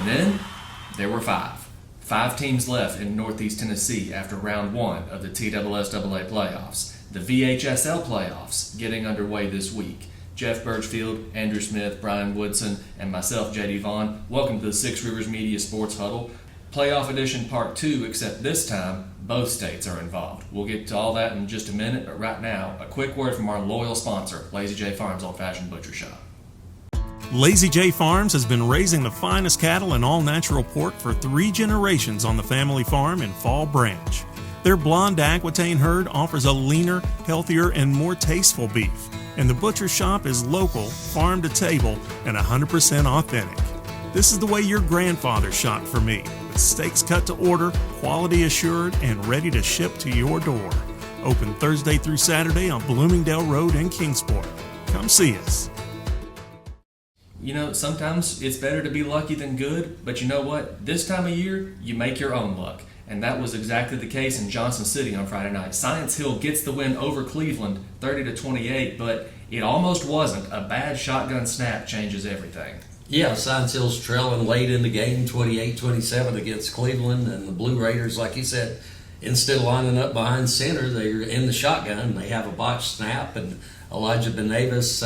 And then there were five teams left in Northeast Tennessee after round one of the TSSAA playoffs. The VHSL playoffs getting underway this week. Jeff Birchfield, Andrew Smith, Brian Woodson, and myself, J.D. Vaughn. Welcome to the Six Rivers Media Sports Huddle. Playoff edition part 2, except this time, both states are involved. We'll get to all that in just a minute, but right now, a quick word from our loyal sponsor, Lazy J Farms Old Fashioned Butcher Shop. Lazy J Farms has been raising the finest cattle and all-natural pork for 3 generations on the family farm in Fall Branch. Their blonde Aquitaine herd offers a leaner, healthier, and more tasteful beef. And the butcher shop is local, farm to table, and 100% authentic. This is the way your grandfather shot for me, with steaks cut to order, quality assured, and ready to ship to your door. Open Thursday through Saturday on Bloomingdale Road in Kingsport. Come see us. You know, sometimes it's better to be lucky than good, but you know what? This time of year, you make your own luck. And that was exactly the case in Johnson City on Friday night. Science Hill gets the win over Cleveland, 30-28, but it almost wasn't. A bad shotgun snap changes everything. Yeah, Science Hill's trailing late in the game, 28-27 against Cleveland, and the Blue Raiders, like you said, instead of lining up behind center, they're in the shotgun. They have a botched snap, and Elijah Benavis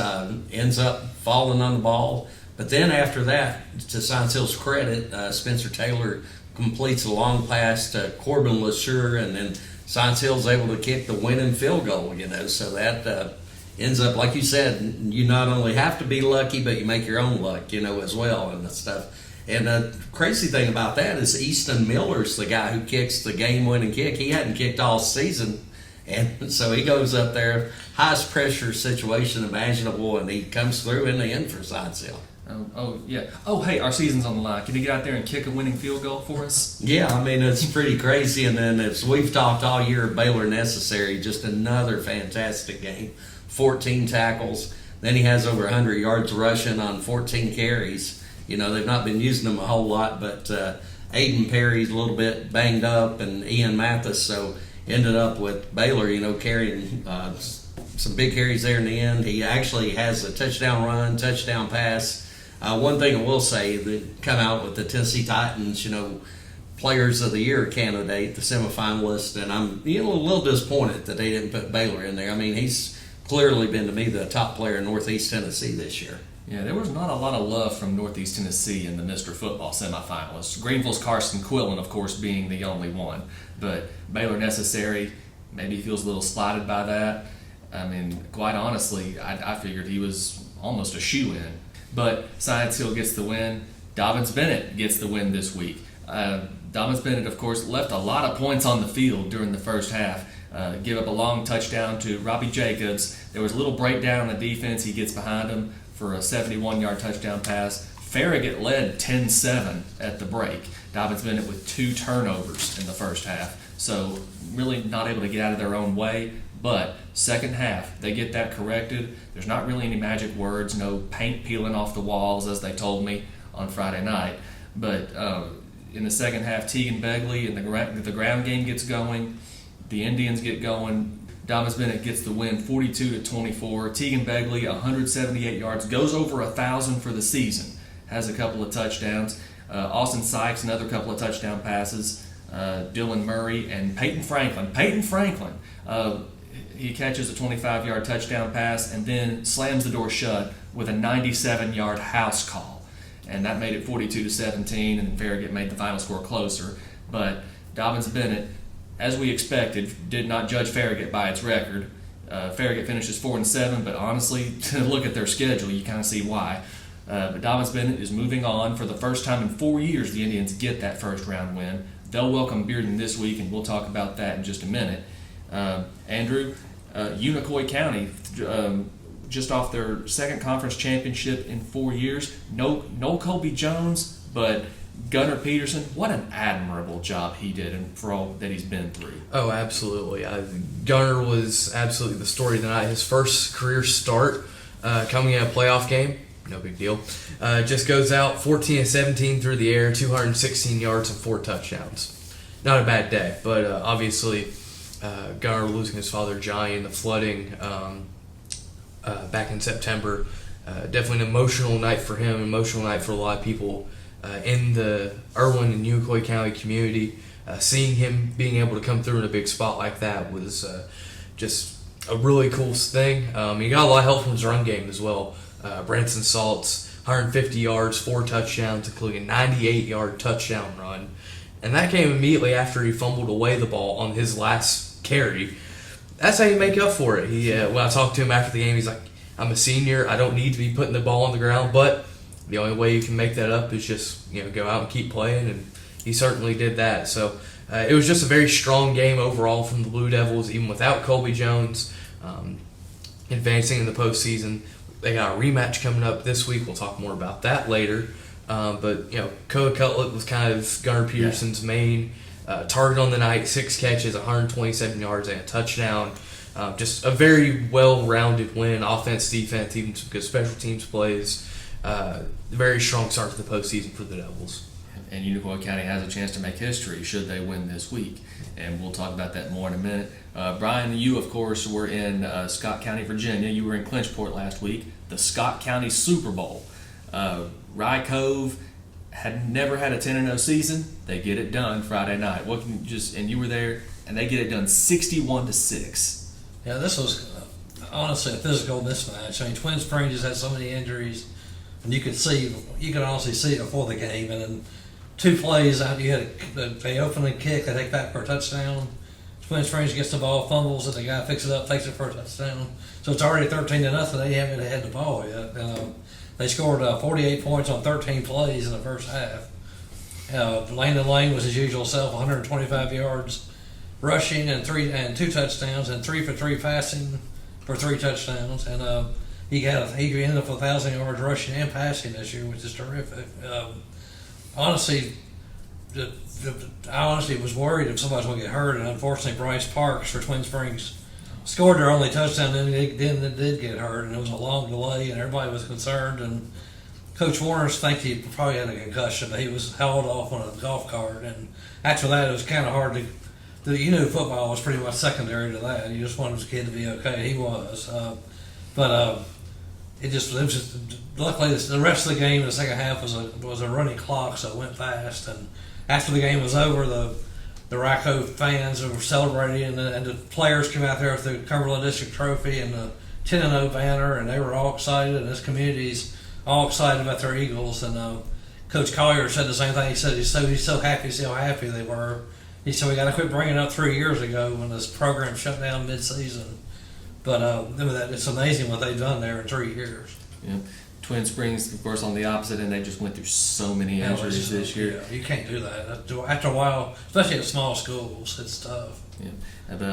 ends up falling on the ball. But then after that, to Science Hill's credit, Spencer Taylor completes a long pass to Corbin LaSure, and then Science Hill's able to kick the winning field goal, so that ends up, like you said, you not only have to be lucky, but you make your own luck, as well, and stuff. And the crazy thing about that is Easton Miller's the guy who kicks the game-winning kick. He hadn't kicked all season, and so he goes up there, highest pressure situation imaginable, and he comes through in the end for Science Hill. Oh, yeah. Oh, hey, our season's on the line. Can you get out there and kick a winning field goal for us? Yeah, I mean, it's pretty crazy. And then, as we've talked all year, Baylor Necessary, just another fantastic game. 14 tackles. Then he has over 100 yards rushing on 14 carries. They've not been using him a whole lot, but Aiden Perry's a little bit banged up, and Ian Mathis, so ended up with Baylor, carrying some big carries there in the end. He actually has a touchdown run, touchdown pass. One thing I will say, that come out with the Tennessee Titans, Players of the Year candidate, the semifinalist, and I'm a little disappointed that they didn't put Baylor in there. I mean, he's clearly been, to me, the top player in Northeast Tennessee this year. Yeah, there was not a lot of love from Northeast Tennessee in the Mr. Football semifinalists. Greenville's Carson Quillen, of course, being the only one. But Baylor Necessary maybe feels a little slighted by that. I mean, quite honestly, I figured he was almost a shoo-in. But Science Hill gets the win. Dobyns-Bennett gets the win this week. Dobyns-Bennett, of course, left a lot of points on the field during the first half. Give up a long touchdown to Robbie Jacobs. There was a little breakdown in the defense. He gets behind him for a 71-yard touchdown pass. Farragut led 10-7 at the break. Dobyns-Bennett with 2 turnovers in the first half. So really not able to get out of their own way. But second half, they get that corrected. There's not really any magic words, no paint peeling off the walls, as they told me on Friday night. But in the second half, Tegan Begley and the ground game gets going. The Indians get going. Dobyns-Bennett gets the win 42-24. Tegan Begley, 178 yards, goes over 1,000 for the season. Has a couple of touchdowns. Austin Sykes, another couple of touchdown passes. Dylan Murray and Peyton Franklin. He catches a 25-yard touchdown pass and then slams the door shut with a 97-yard house call. And that made it 42-17, and Farragut made the final score closer. But Dobyns-Bennett, as we expected, did not judge Farragut by its record. Farragut finishes 4-7, but honestly, to look at their schedule, you kind of see why. But Dobyns-Bennett is moving on. For the first time in 4 years, the Indians get that first-round win. They'll welcome Bearden this week, and we'll talk about that in just a minute. Andrew, Unicoi County, just off their second conference championship in 4 years. No Colby Jones, but Gunnar Peterson, what an admirable job he did and for all that he's been through. Oh, absolutely. Gunnar was absolutely the story tonight. His first career start coming in a playoff game, no big deal. Just goes out 14-17 through the air, 216 yards and 4 touchdowns. Not a bad day, but obviously Gunnar losing his father Johnny in the flooding back in September. Definitely an emotional night for him, emotional night for a lot of people in the Irwin and Unicoi County community. Seeing him being able to come through in a big spot like that was just a really cool thing. He got a lot of help from his run game as well. Branson Salt's 150 yards, 4 touchdowns, including a 98-yard touchdown run. And that came immediately after he fumbled away the ball on his last carry. That's how you make up for it. When I talked to him after the game, he's like, I'm a senior. I don't need to be putting the ball on the ground, but the only way you can make that up is just go out and keep playing, and he certainly did that. So it was just a very strong game overall from the Blue Devils, even without Colby Jones advancing in the postseason. They got a rematch coming up this week. We'll talk more about that later. But Koa Cutlet was kind of Gunnar Peterson's main target on the night. 6 catches, 127 yards, and a touchdown. Just a very well-rounded win, offense, defense, even some good special teams plays. Very strong start to the postseason for the Devils. And Unicoi County has a chance to make history should they win this week. And we'll talk about that more in a minute. Brian, you, of course, were in Scott County, Virginia. You were in Clinchport last week. The Scott County Super Bowl. Rye Cove had never had a 10-0 season. They get it done Friday night. And you were there, and they get it done 61-6. Yeah, this was honestly a physical mismatch. I mean, Twin Springs just had so many injuries, and you could honestly see it before the game. And then 2 plays out, you had they opening kick, they take back for a touchdown. Twin Springs gets the ball, fumbles it, the guy picks it up, takes it for a touchdown. So it's already 13-0. They haven't had the ball yet. They scored 48 points on 13 plays in the first half. Landon Lane was his usual self, 125 yards rushing and 2 touchdowns, and 3 for 3 passing for 3 touchdowns. And he ended up with 1,000 yards rushing and passing this year, which is terrific. Honestly, I honestly was worried if somebody was going to get hurt, and unfortunately Bryce Parks for Twin Springs scored their only touchdown, and then it did get hurt, and it was a long delay, and everybody was concerned. And Coach Warner's think he probably had a concussion, but he was hauled off on a golf cart. And after that, it was kind of hard to. Football was pretty much secondary to that. You just wanted the kid to be okay. He was, but it was just luckily the rest of the game, the second half was a running clock, so it went fast. And after the game was over, the Rye Cove fans were celebrating, and the players came out there with the Cumberland District Trophy and the 10-0 banner, and they were all excited, and this community's all excited about their Eagles. And Coach Collier said the same thing. He said he's so happy to see how happy they were. He said we got to quit bringing it up 3 years ago when this program shut down mid-season. But it's amazing what they've done there in 3 years. Yeah. Twin Springs, of course, on the opposite end, they just went through so many injuries this year. Yeah, you can't do that. After a while, especially at small schools, it's tough. Yeah.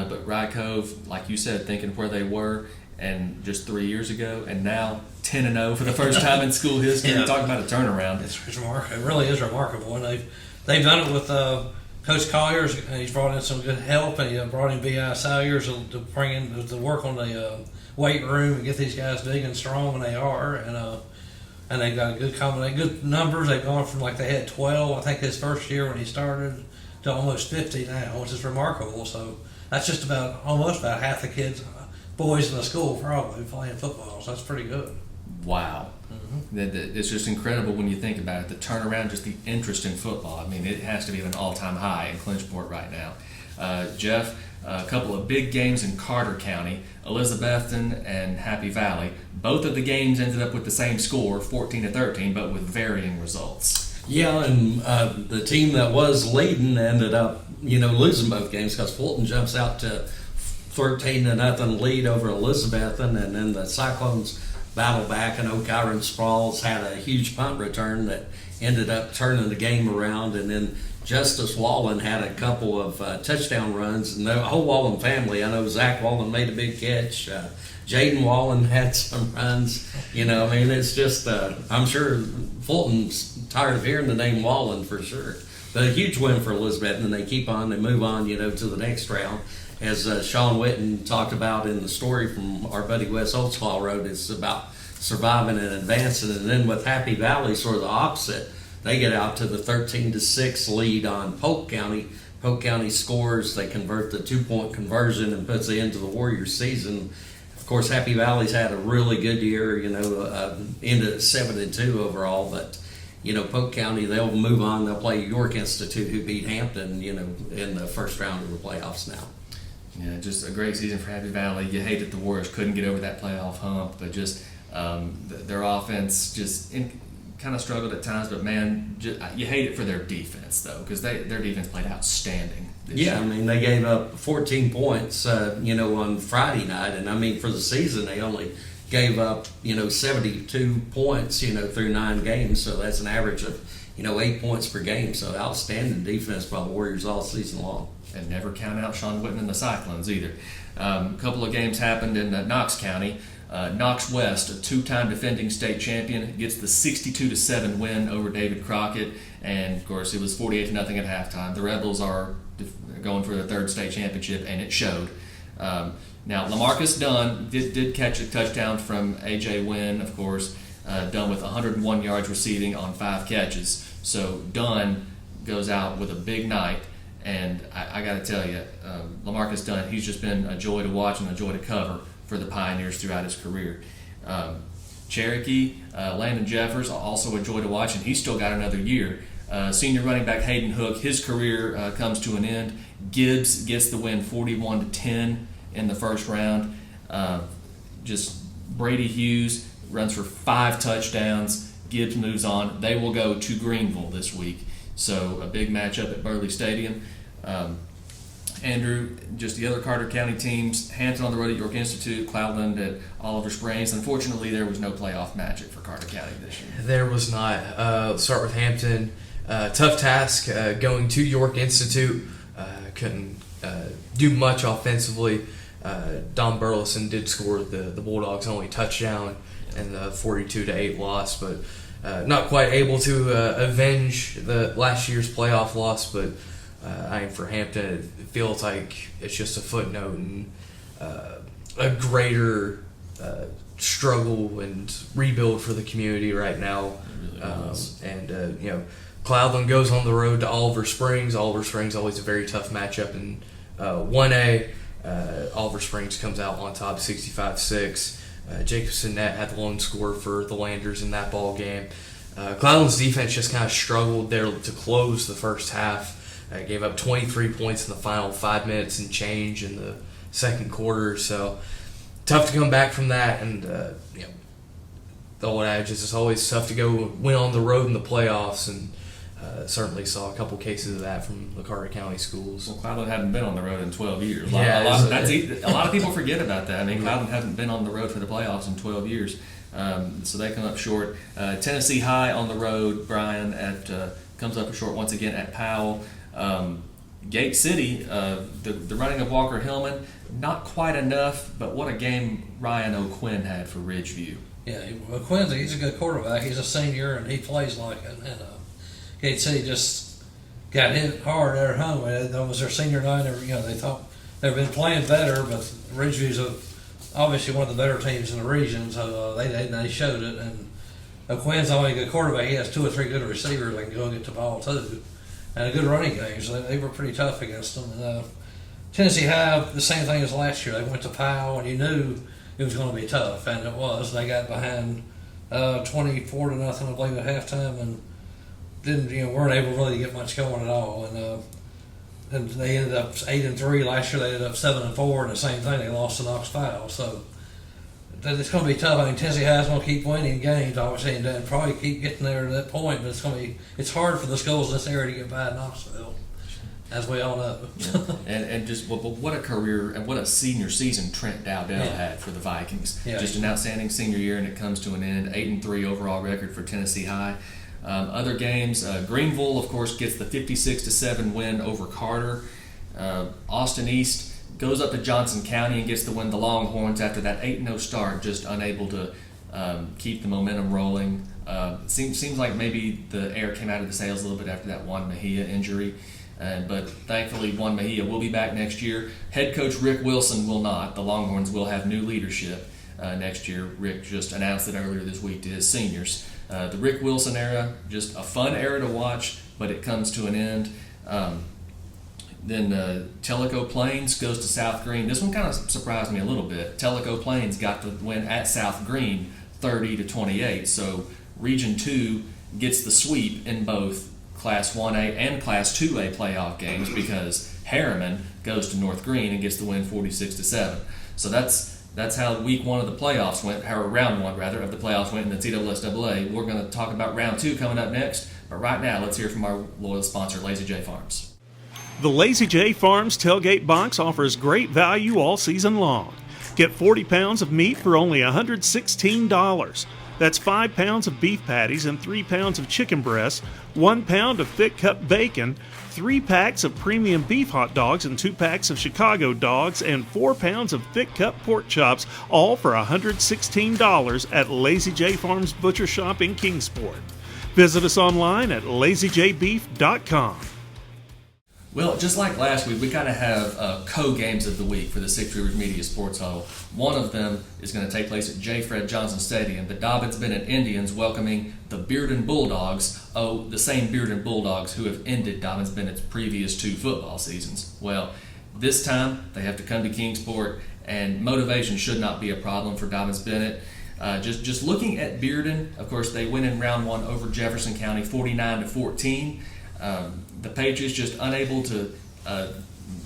But Rye Cove, like you said, thinking where they were and just 3 years ago, and now 10-0 for the first time in school history. Yeah. Talking about a turnaround. It's remarkable. It really is remarkable. And they've done it with Coach Colliers. He's brought in some good help, and he brought in B.I. Salyers to bring in to work on the weight room and get these guys big and strong, and they are. And they've got a good combination, good numbers. They've gone from they had 12, I think, his first year when he started, to almost 50 now, which is remarkable. So that's just almost about half the kids, boys in the school probably playing football. So that's pretty good. Wow. Mm-hmm. It's just incredible when you think about it. The turnaround, just the interest in football. I mean, it has to be at an all-time high in Clinchport right now. Jeff, a couple of big games in Carter County, Elizabethton and Happy Valley. Both of the games ended up with the same score, 14-13, but with varying results. Yeah, and the team that was leading ended up, losing both games because Fulton jumps out to 13-0 lead over Elizabethton, and then the Cyclones battle back, and O'Kyron Sprawls had a huge punt return that ended up turning the game around, and then Justice Wallen had a couple of touchdown runs, and the whole Wallen family. I know Zach Wallen made a big catch. Jaden Wallen had some runs. It's just, I'm sure Fulton's tired of hearing the name Wallen for sure. But a huge win for Elizabeth, and they keep on, they move on, to the next round. As Sean Witten talked about in the story from our buddy Wes Holtzclaw wrote, it's about surviving and advancing. And then with Happy Valley, sort of the opposite. They get out to the 13-6 lead on Polk County. Polk County scores. They convert the 2-point conversion and puts it into the Warriors season. Of course, Happy Valley's had a really good year, ended at 7-2 overall. But Polk County, they'll move on. They'll play York Institute, who beat Hampton, in the first round of the playoffs now. Yeah, just a great season for Happy Valley. You hate that the Warriors couldn't get over that playoff hump, but just their offense just kind of struggled at times. But man, you hate it for their defense though, because their defense played outstanding this year. I mean, they gave up 14 points, on Friday night, and I mean for the season they only gave up 72 points through 9 games, so that's an average of 8 points per game. So outstanding defense by the Warriors all season long. And never count out Sean Witten and the Cyclones either. A couple of games happened in Knox County. Knox West, a 2-time defending state champion, gets the 62-7 win over David Crockett, and of course it was 48-0 at halftime. The Rebels are going for their 3rd state championship, and it showed. Now Lamarcus Dunn did catch a touchdown from A.J. Wynn, of course, Dunn with 101 yards receiving on 5 catches. So Dunn goes out with a big night. And I got to tell you, Lamarcus Dunn, he's just been a joy to watch and a joy to cover for the Pioneers throughout his career. Cherokee, Landon Jeffers, also a joy to watch, and he's still got another year. Senior running back Hayden Hook, his career comes to an end. Gibbs gets the win 41-10 in the first round. Just Brady Hughes runs for 5 touchdowns. Gibbs moves on. They will go to Greenville this week. So a big matchup at Burley Stadium. Andrew, just the other Carter County teams, Hampton on the road at York Institute, Cloudland at Oliver Springs. Unfortunately, there was no playoff magic for Carter County this year. There was not. Let's start with Hampton. Tough task going to York Institute. Couldn't do much offensively. Don Burleson did score the Bulldogs' only touchdown in the 42-8 loss, but not quite able to avenge the last year's playoff loss. But for Hampton, it feels like it's just a footnote and a greater struggle and rebuild for the community right now. Cloudland goes on the road to Oliver Springs. Oliver Springs always a very tough matchup in 1A. Oliver Springs comes out on top 65-6. Jacob Sinnett had the lone score for the Landers in that ball game. Cloudland's defense just kind of struggled there to close the first half. Gave up 23 points in the final 5 minutes and change in the second quarter. So tough to come back from that. And the old adage is it's always tough to go win on the road in the playoffs. And certainly saw a couple cases of that from the Carter County schools. Well, Cloudland hadn't been on the road in 12 years. A lot of people forget about that. I mean, Cloudland hasn't been on the road for the playoffs in 12 years. So they come up short. Tennessee High on the road, Brian, comes up short once again at Powell. Gate City, the running of Walker Hillman, not quite enough, but what a game Ryan O'Quinn had for Ridgeview. Yeah, O'Quinn's he's a good quarterback. He's a senior, and he plays like it. And Gate City just got hit hard at home. That was their senior night. They thought they've been playing better, but Ridgeview's obviously one of the better teams in the region, so they showed it. And O'Quinn's only a good quarterback. He has 2 or 3 good receivers that can go and get the ball too, and a good running game. So they were pretty tough against them. And, Tennessee High, the same thing as last year. They went to Powell, and you knew it was going to be tough, and it was. They got behind 24-0, I believe, at halftime, and weren't able to really get much going at all. And they ended up 8-3 last year. They ended up 7-4, and the same thing. They lost to Knox Powell. So it's going to be tough. I mean, Tennessee High's going to keep winning games, obviously, and probably keep getting there to that point. But it's hard for the schools in this area to get by Knoxville, as we all know. and just what a career and what a senior season Trent Dowdell had for the Vikings. Yeah. Just an outstanding senior year, and it comes to an end. 8-3 overall record for Tennessee High. Other games, Greenville, of course, gets the 56-7 win over Carter. Austin East goes up to Johnson County and gets the win. The Longhorns, after that 8-0 start, just unable to keep the momentum rolling. Seems like maybe the air came out of the sails a little bit after that Juan Mejia injury. But thankfully, Juan Mejia will be back next year. Head coach Rick Wilson will not. The Longhorns will have new leadership next year. Rick just announced it earlier this week to his seniors. The Rick Wilson era, just a fun era to watch, but it comes to an end. Then Tellico Plains goes to South Green. This one kind of surprised me a little bit. Tellico Plains got the win at South Green 30-28. So Region 2 gets the sweep in both Class 1A and Class 2A playoff games because Harriman goes to North Green and gets the win 46-7. So that's how week one of the playoffs went, or round one rather of the playoffs went in the TWSAA. We're going to talk about round two coming up next, but right now let's hear from our loyal sponsor, Lazy J Farms. The Lazy J Farms tailgate box offers great value all season long. Get 40 pounds of meat for only $116. That's 5 pounds of beef patties and 3 pounds of chicken breasts, 1 pound of thick cut bacon, 3 packs of premium beef hot dogs and 2 packs of Chicago dogs, and 4 pounds of thick cut pork chops, all for $116 at Lazy J Farms Butcher Shop in Kingsport. Visit us online at lazyjbeef.com. Well, just like last week, we kind of have co-games of the week for the Six Rivers Media Sports Huddle. One of them is going to take place at J. Fred Johnson Stadium. The Dobyns-Bennett Indians welcoming the Bearden Bulldogs, the same Bearden Bulldogs who have ended Dobyns-Bennett's previous 2 football seasons. Well, this time they have to come to Kingsport, and motivation should not be a problem for Dobyns-Bennett. Just looking at Bearden, of course, they win in round one over Jefferson County 49-14. The Patriots just unable to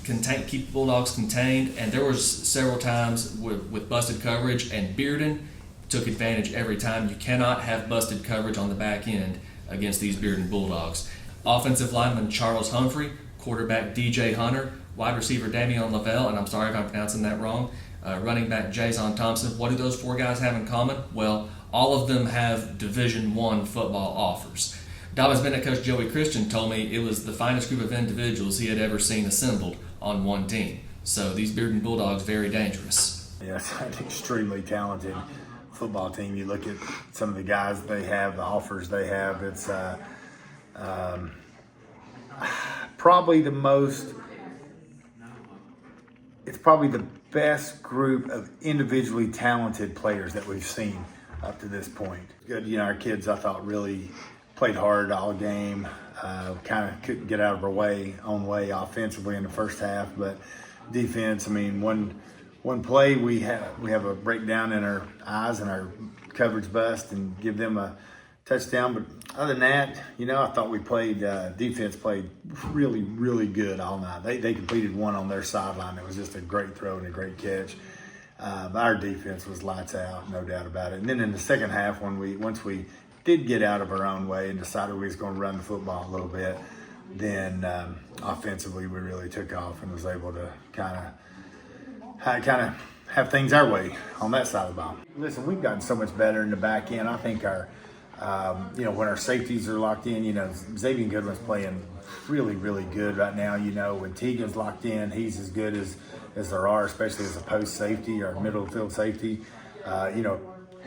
keep the Bulldogs contained, and there was several times with busted coverage, and Bearden took advantage every time. You cannot have busted coverage on the back end against these Bearden Bulldogs. Offensive lineman Charles Humphrey, quarterback DJ Hunter, wide receiver Damian Lavelle, and I'm sorry if I'm pronouncing that wrong, running back Jason Thompson. What do those 4 guys have in common? Well, all of them have Division I football offers. Dobyns-Bennett coach Joey Christian told me it was the finest group of individuals he had ever seen assembled on one team. So these Bearden Bulldogs, very dangerous. Yeah, it's an extremely talented football team. You look at some of the guys they have, the offers they have. It's probably the best group of individually talented players that we've seen up to this point. Good, our kids I thought really played hard all game, kind of couldn't get out of our own way offensively in the first half, but defense, one play we have a breakdown in our eyes and our coverage bust and give them a touchdown, but other than that, I thought we played, defense played really, really good all night. They completed one on their sideline. It was just a great throw and a great catch. Our defense was lights out, no doubt about it. And then in the second half, once we did get out of our own way and decided we was going to run the football a little bit, then offensively we really took off and was able to kind of have things our way on that side of the ball. Listen, we've gotten so much better in the back end. I think our when our safeties are locked in, Xavier Goodwin's playing really, really good right now. When Tegan's locked in, he's as good as there are, especially as a post safety or middle field safety.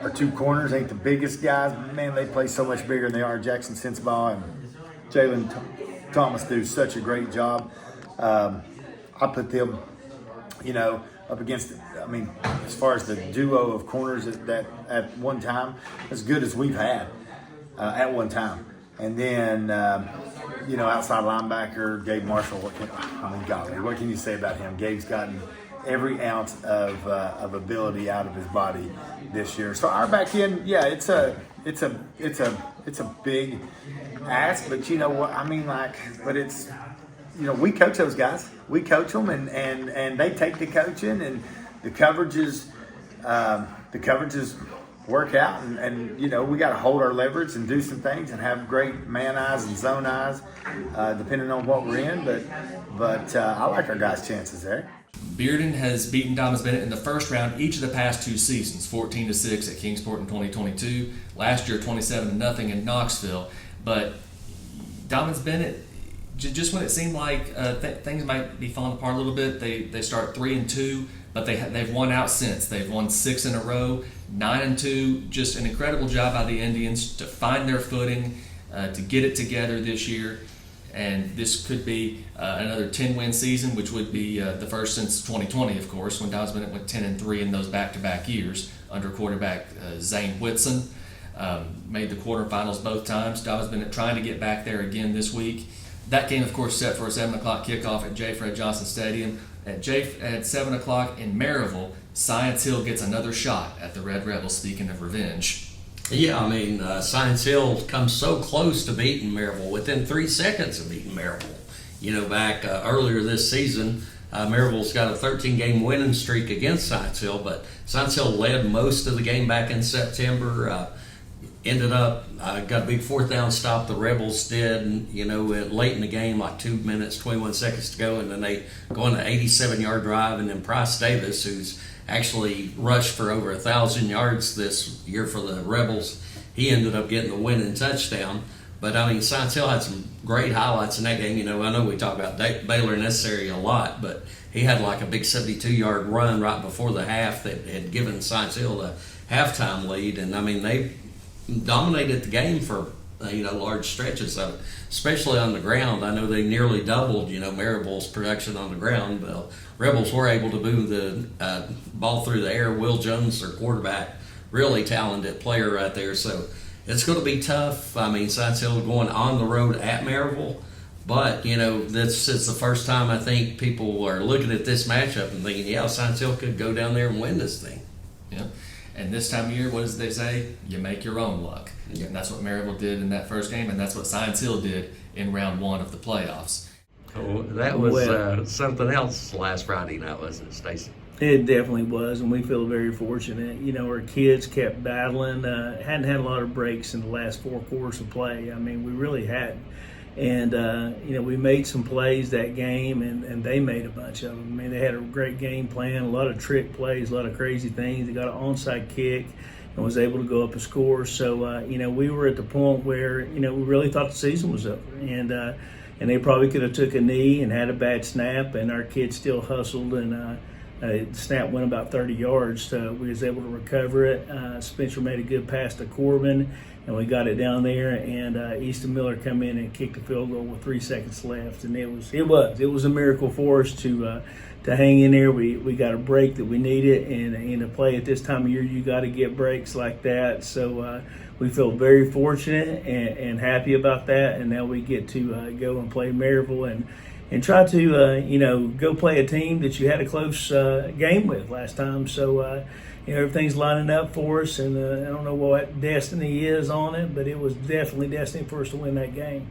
Our 2 corners ain't the biggest guys, but man, they play so much bigger than they are. Jackson Sensabaugh and Jalen Thomas do such a great job. I put them, up against, as far as the duo of corners that at one time, as good as we've had at one time. And then, outside linebacker, Gabe Marshall, what can you say about him? Gabe's gotten every ounce of ability out of his body this year. So our back end, yeah, it's a big ask, but but it's, we coach those guys. We coach them, and they take the coaching, and the coverages work out, and we got to hold our leverage and do some things and have great man eyes and zone eyes, depending on what we're in. But I like our guys' chances there. Bearden has beaten Dobyns-Bennett in the first round each of the past 2 seasons, 14-6 at Kingsport in 2022. Last year, 27-0 in Knoxville. But Dobyns-Bennett, just when it seemed like things might be falling apart a little bit, they start 3-2, but they've won out since. They've won 6 in a row, 9-2. Just an incredible job by the Indians to find their footing, to get it together this year. And this could be another 10-win season, which would be the first since 2020, of course, when Dobyns-Bennett went 10-3 in those back-to-back years under quarterback Zane Woodson. Made the quarterfinals both times. Dobyns-Bennett trying to get back there again this week. That game, of course, set for a 7 o'clock kickoff at J. Fred Johnson Stadium. At 7 o'clock in Maryville, Science Hill gets another shot at the Red Rebels, speaking of revenge. Yeah, I mean, Science Hill comes so close to beating Maryville, within 3 seconds of beating Maryville. You know, back earlier this season, Maryville's got a 13-game winning streak against Science Hill, but Science Hill led most of the game back in September. Ended up, got a big fourth down stop, the Rebels did, you know, late in the game, like 2 minutes, 21 seconds to go, and then they go on an 87-yard drive, and then Price Davis, who's actually rushed for over 1,000 yards this year for the Rebels, he ended up getting the winning touchdown. But, I mean, Science Hill had some great highlights in that game. You know, I know we talk about Baylor Necessary a lot, but he had like a big 72-yard run right before the half that had given Science Hill the halftime lead. And, I mean, they dominated the game for, you know, large stretches of it, especially on the ground. I know they nearly doubled, you know, Maryville's production on the ground, but Rebels were able to move the ball through the air. Will Jones, their quarterback, really talented player right there. So it's going to be tough. I mean, Science Hill going on the road at Maryville, but, you know, this is the first time I think people are looking at this matchup and thinking, yeah, Science Hill could go down there and win this thing. Yeah. And this time of year, what does they say? You make your own luck. Yeah. And that's what Maryville did in that first game, and that's what Science Hill did in round 1 of the playoffs. Oh, that was something else last Friday night, wasn't it, Stacey? It definitely was, and we feel very fortunate. You know, our kids kept battling. Hadn't had a lot of breaks in the last 4 quarters of play. I mean, we really hadn't. And, you know, we made some plays that game, and they made a bunch of them. I mean, they had a great game plan, a lot of trick plays, a lot of crazy things. They got an onside kick and was able to go up a score. So, you know, we were at the point where, you know, we really thought the season was over. And they probably could have took a knee and had a bad snap, and our kids still hustled, and the snap went about 30 yards. So we was able to recover it. Spencer made a good pass to Corbin, and we got it down there, and Easton Miller come in and kicked the field goal with 3 seconds left, and it was a miracle for us to hang in there. We got a break that we needed, and in a play at this time of year, you got to get breaks like that. So we feel very fortunate and happy about that, and now we get to go and play Maryville and try to you know, go play a team that you had a close game with last time. So. You know, everything's lining up for us, and I don't know what destiny is on it, but it was definitely destiny for us to win that game.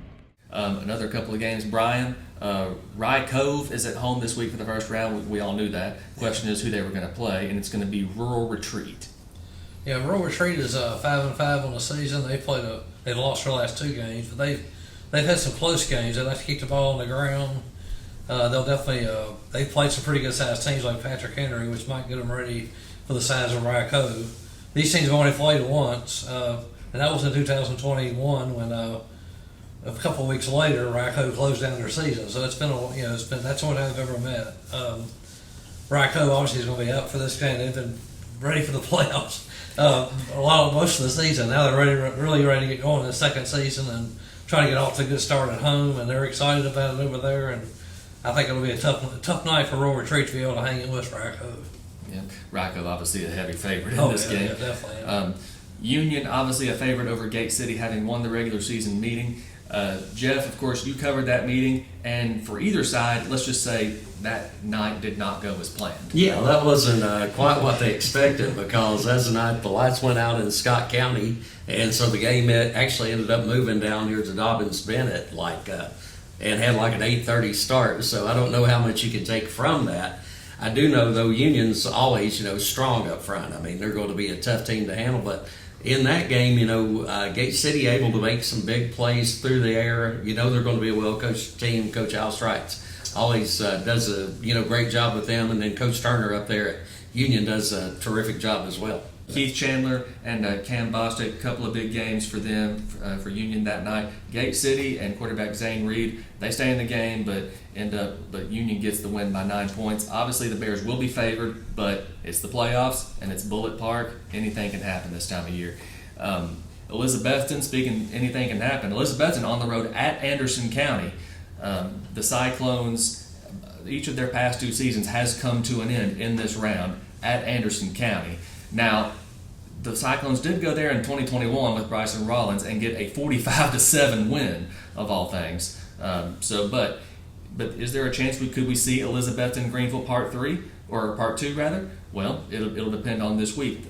Another couple of games, Brian. Rye Cove is at home this week for the first round. We all knew that. The question is who they were going to play, and it's going to be Rural Retreat. Yeah, Rural Retreat is 5-5 on the season. They lost their last 2 games, but they've had some close games. They like to kick the ball on the ground. They'll definitely they've played some pretty good sized teams like Patrick Henry, which might get them ready for the size of Rye Cove. These teams have only played once, and that was in 2021 when a couple of weeks later Rye Cove closed down their season. So that's the only time they've ever met. Rye Cove obviously is going to be up for this game. They've been ready for the playoffs most of the season. Now they're really ready to get going in the second season and try to get off to a good start at home, and they're excited about it over there. And I think it'll be a tough night for Rural Retreat to be able to hang in with Rye Cove. Yeah, Rye Cove obviously a heavy favorite in this game. Yeah, definitely. Union obviously a favorite over Gate City, having won the regular season meeting. Jeff, of course, you covered that meeting, and for either side, let's just say that night did not go as planned. Yeah, that wasn't quite what they expected, because as the night the lights went out in Scott County, and so the game actually ended up moving down here to Dobyns-Bennett, and had like an 8:30 start. So I don't know how much you can take from that. I do know, though, Union's always, you know, strong up front. I mean, they're going to be a tough team to handle. But in that game, you know, Gate City able to make some big plays through the air. You know, they're going to be a well-coached team. Coach Alstrite always does a, you know, great job with them. And then Coach Turner up there at Union does a terrific job as well. Keith Chandler and Cam Bostic, a couple of big games for them, for Union that night. Gate City and quarterback Zane Reed, they stay in the game, but Union gets the win by 9 points. Obviously, the Bears will be favored, but it's the playoffs and it's Bullitt Park. Anything can happen this time of year. Elizabethton, speaking anything can happen. Elizabethton on the road at Anderson County. The Cyclones, each of their past 2 seasons has come to an end in this round at Anderson County. Now, the Cyclones did go there in 2021 with Bryson Rollins and get a 45-7 win, of all things. But is there a chance could we see Elizabethton Greenville Part 3 or Part 2 rather? Well, it'll depend on this week.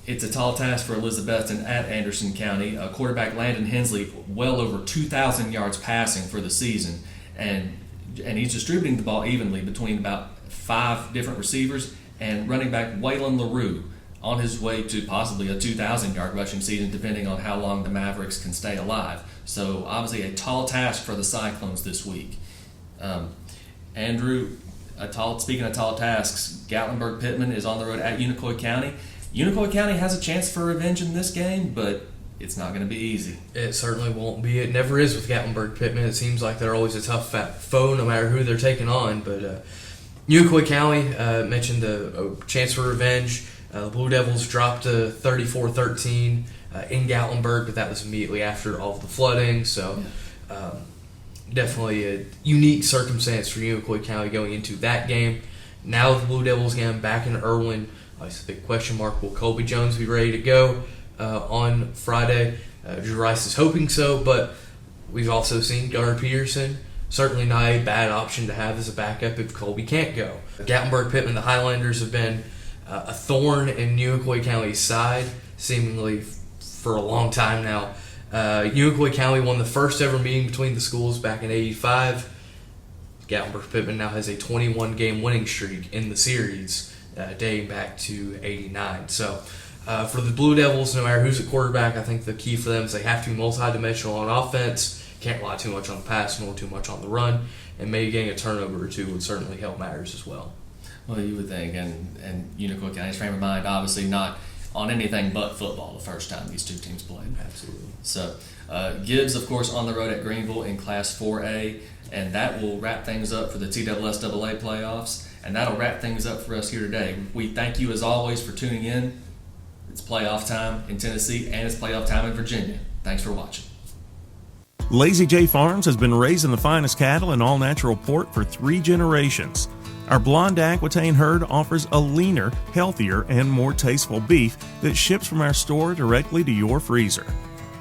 It's a tall task for Elizabethton at Anderson County. Quarterback Landon Hensley, well over 2,000 yards passing for the season, and he's distributing the ball evenly between about 5 different receivers, and running back Waylon LaRue on his way to possibly a 2,000-yard rushing season, depending on how long the Mavericks can stay alive. So obviously a tall task for the Cyclones this week. Andrew, speaking of tall tasks, Gatlinburg-Pittman is on the road at Unicoi County. Unicoi County has a chance for revenge in this game, but it's not going to be easy. It certainly won't be. It never is with Gatlinburg-Pittman. It seems like they're always a tough foe no matter who they're taking on. But Unicoi County mentioned a chance for revenge. The Blue Devils dropped to 34-13 in Gatlinburg, but that was immediately after all of the flooding. So definitely a unique circumstance for Unicoi County going into that game. Now the Blue Devils game back in Irwin. It's a big question mark. Will Colby Jones be ready to go on Friday? Drew Rice is hoping so, but we've also seen Gunnar Peterson. Certainly not a bad option to have as a backup if Colby can't go. Gatlinburg-Pittman, the Highlanders, have been a thorn in Unicoi County's side, seemingly for a long time now. Unicoi County won the first ever meeting between the schools back in '85. Gatlinburg-Pittman now has a 21-game winning streak in the series, dating back to '89. So for the Blue Devils, no matter who's at quarterback, I think the key for them is they have to be multidimensional on offense. Can't rely too much on the pass, nor too much on the run, and maybe getting a turnover or two would certainly help matters as well. Well, you would think, and Unicoi County's frame of mind, obviously not on anything but football the first time these two teams played. Absolutely. So Gibbs, of course, on the road at Greenville in Class 4A, and that will wrap things up for the TSSAA playoffs, and that'll wrap things up for us here today. We thank you, as always, for tuning in. It's playoff time in Tennessee, and it's playoff time in Virginia. Thanks for watching. Lazy J Farms has been raising the finest cattle in all-natural pork for 3 generations. Our blonde Aquitaine herd offers a leaner, healthier, and more tasteful beef that ships from our store directly to your freezer.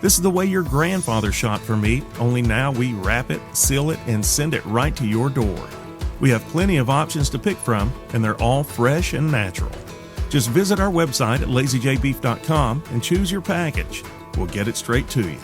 This is the way your grandfather shot for meat, only now we wrap it, seal it, and send it right to your door. We have plenty of options to pick from, and they're all fresh and natural. Just visit our website at lazyjbeef.com and choose your package. We'll get it straight to you.